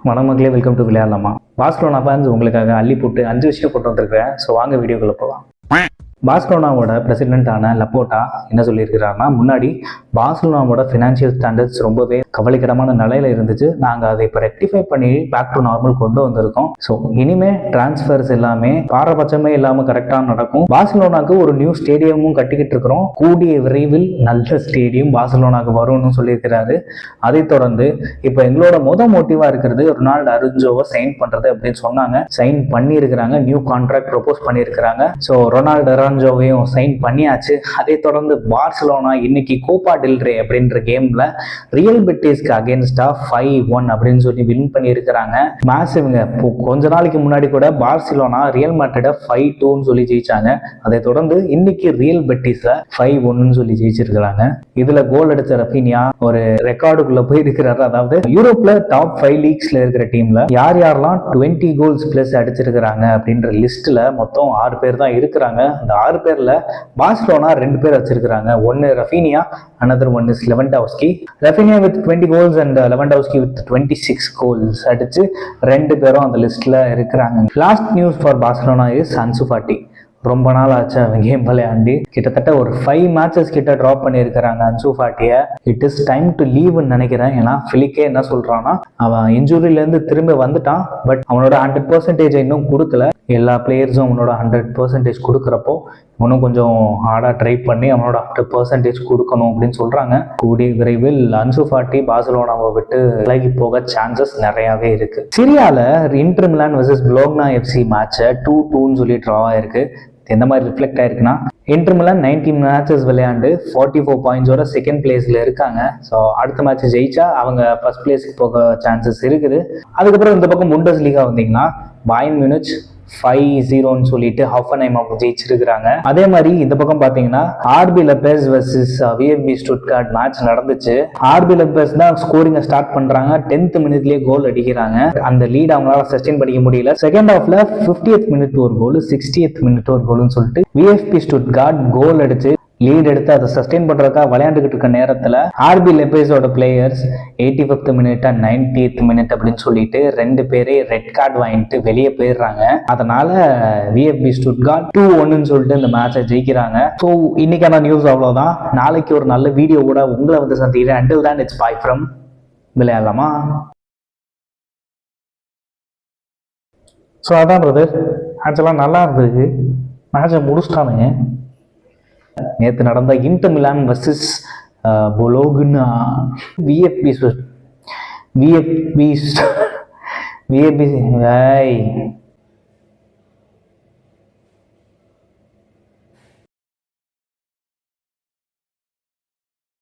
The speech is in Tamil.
மக்களே, வெல்கம் டு விளையாடலாமா. பார்சிலோனா ஃபேன்ஸ் உங்களுக்காக அள்ளி போட்டு 5 விஷயம் போட்டு வந்திருக்கிறேன். ஸோ வாங்க வீடியோக்குள்ள போகலாம். பார்சிலோனாவோட பிரசிடென்ட்டான லப்போர்ட்டா என்ன சொல்லியிருக்கிறாருன்னா, முன்னாடி பார்சிலோனாவோட ஃபினான்ஷியல் ஸ்டாண்டர்ட்ஸ் ரொம்பவே கவலைக்கிடமான நிலையில இருந்துச்சு. நாங்கள் அதை இப்போ ரெக்டிஃபை பண்ணி பேக் டு நார்மல் கொண்டு வந்திருக்கோம். ஸோ இனிமே டிரான்ஸ்ஃபர்ஸ் எல்லாமே பாரபட்சமே இல்லாமல் கரெக்டாக நடக்கும். பார்சிலோனாக்கு ஒரு நியூ ஸ்டேடியமும் கட்டிக்கிட்டு இருக்கிறோம். கூடிய விரைவில் நல்ல ஸ்டேடியம் பார்சிலோனாக்கு வரும்னு சொல்லியிருக்கிறாரு. அதை தொடர்ந்து இப்போ எங்களோட மோட்டிவாக இருக்கிறது ரொனால்டோ அருஞ்சோவை சைன் பண்ணுறது அப்படின்னு சொன்னாங்க. சைன் பண்ணியிருக்கிறாங்க, நியூ கான்ட்ராக்ட் ப்ரொபோஸ் பண்ணியிருக்கிறாங்க. ஸோ ரொனால்டோ அருஞ்சோவையும் சைன் பண்ணியாச்சு. அதை தொடர்ந்து பார்சிலோனா இன்னைக்கு கோப்பா டெல் ரே அப்படின்ற கேம்ல ரியல் பெட்டிஸ்க்கு அகேன்ஸ்டா 5-1 அப்படின்னு சொல்லி வின் பண்ணியிருக்கிறாங்க. மேசிவ்ங்க. கொஞ்ச நாளைக்கு முன்னாடி கூட பார்சிலோனா ரியல் மேட்ரிட 5-2 சொல்லி ஜெயிச்சாங்க. அதை தொடர்ந்து இன்னைக்கு ரியல் பெட்டிஸ்ல 5-1 சொல்லி ஜெயிச்சிருக்கிறாங்க. இதுல கோல் அடிச்ச ரஃபினியா ஒரு ரெக்கார்டுக்குள்ள போய் இருக்கிறாரு. அதாவது யூரோப்ல டாப் 5 லீக்ஸ்ல இருக்கிற டீம்ல யார் யாரெல்லாம் 20 கோல்ஸ் பிளஸ் அடிச்சிருக்கிறாங்க அப்படின்ற லிஸ்ட்ல மொத்தம் 6 பேர் தான் இருக்கிறாங்க. அந்த 6 பேர்ல பார்சிலோனா 2 பேர் வச்சிருக்கிறாங்க. ஒன்னு Raphinha, another one is Lewandowski. Raphinha with 20 goals and Lewandowski with 26 goals அடிச்சு 2 பேரும் அந்த லிஸ்ட்ல இருக்கிறாங்க. Last news for Barcelona is Ansu Fati. ரொம்ப நாள் ஆச்சு அவன் கேம் விளையாண்டி. கிட்டத்தட்ட ஒரு 5 மேட்சஸ் கிட்ட ட்ராப் பண்ணியிருக்கிறாங்க அன்சு ஃபாட்டியை. இட் இஸ் டைம் டு லீவ்னு நினைக்கிறேன். ஏன்னா ஃபிலிக்கே என்ன சொல்றான்னா, அவன் இன்ஜுரியிலேருந்து திரும்ப வந்துட்டான். பட் அவனோட 100% இன்னும் கொடுக்கல. எல்லா பிளேயர்ஸும் அவனோட 100% கொடுக்குறப்போ இவனும் கொஞ்சம் ஹார்டாக ட்ரை பண்ணி அவனோட 100% கொடுக்கணும் அப்படின்னு சொல்றாங்க. கூடிய விரைவில் அன்சு ஃபாட்டி பார்சிலோனாவை விட்டு விலகி போக சான்சஸ் நிறையாவே இருக்கு. சிரியால இன்டர் மிலான் வர்சஸ் புளோக்னா எஃப்சி மேட்சை 2-2 சொல்லி ட்ரா ஆயிருக்கு. எந்த மாதிரி ரிஃப்ளெக்ட் ஆயிருக்குன்னா, இன்டர் மிலான் 19 மேட்சஸ் விளையாண்டு 44 பாயிண்ட்ஸோட செகண்ட் பிளேஸ்ல இருக்காங்க. ஸோ அடுத்த மேட்ச் ஜெயிச்சா அவங்க ஃபர்ஸ்ட் பிளேஸ்க்கு போக சான்சஸ் இருக்குது. அதுக்கப்புறம் இந்த பக்கம் புண்டஸ் லீகா வந்தீங்கன்னா பாயர்ன் மியூனிச் 5-0 சொல்லிட்டு ஹாஃபன்ஹைம் ஜெயிச்சிருக்கிறாங்க. அதே மாதிரி இந்த பக்கம் பாத்தீங்கன்னா ஆர்பி லெப்பஸ் வர்சஸ் விஎஃப்பி ஸ்டுட்கார்ட் மேட்ச் நடந்துச்சு. ஆர்பி லெப்பஸ் தான் ஸ்கோரிங்க ஸ்டார்ட் பண்றாங்க. 10th மினிட்லயே கோல் அடிக்கிறாங்க. அந்த லீட் அவங்களால சஸ்டெயின் பண்ணிக்க முடியல. செகண்ட் ஹாஃப்ல 50th மினிட் ஒரு கோல், 60th மினிட் ஒரு கோல்னு சொல்லிட்டு விஎஃப்பி ஸ்டுட்கார்ட் கோல் அடிச்சு லீட் எடுத்து அதை சஸ்டெயின் பண்றதுக்காக விளையாண்டுகிட்டு இருக்க நேரத்துல ஆர்பி லெப்பஸோட players 85th minute and 90th minute அப்படின்னு சொல்லிட்டு 2 பேரே ரெட் கார்டு வாங்கிட்டு வெளியே போயிடுறாங்க. அதனால விஎஃப்பி ஸ்டுட்கார்ட் 2-1 சொல்லிட்டு இந்த மேட்சை ஜெயிக்கிறாங்க. ஸோ இன்னைக்கான நியூஸ் அவ்வளவுதான். நாளைக்கு ஒரு நல்ல வீடியோவோட உங்களை வந்து சந்திக்கிறேன். until then it's bye from விளையாடலாமா. ஸோ அதான் பிரதர், மேட்ச் எல்லாம் நல்லா இருந்துச்சு. மேட்சை முடிச்சிட்டானுங்க. நேற்று நடந்த இன்டர் மிலான் வர்சஸ் புளோக்னா விஎஃப்பி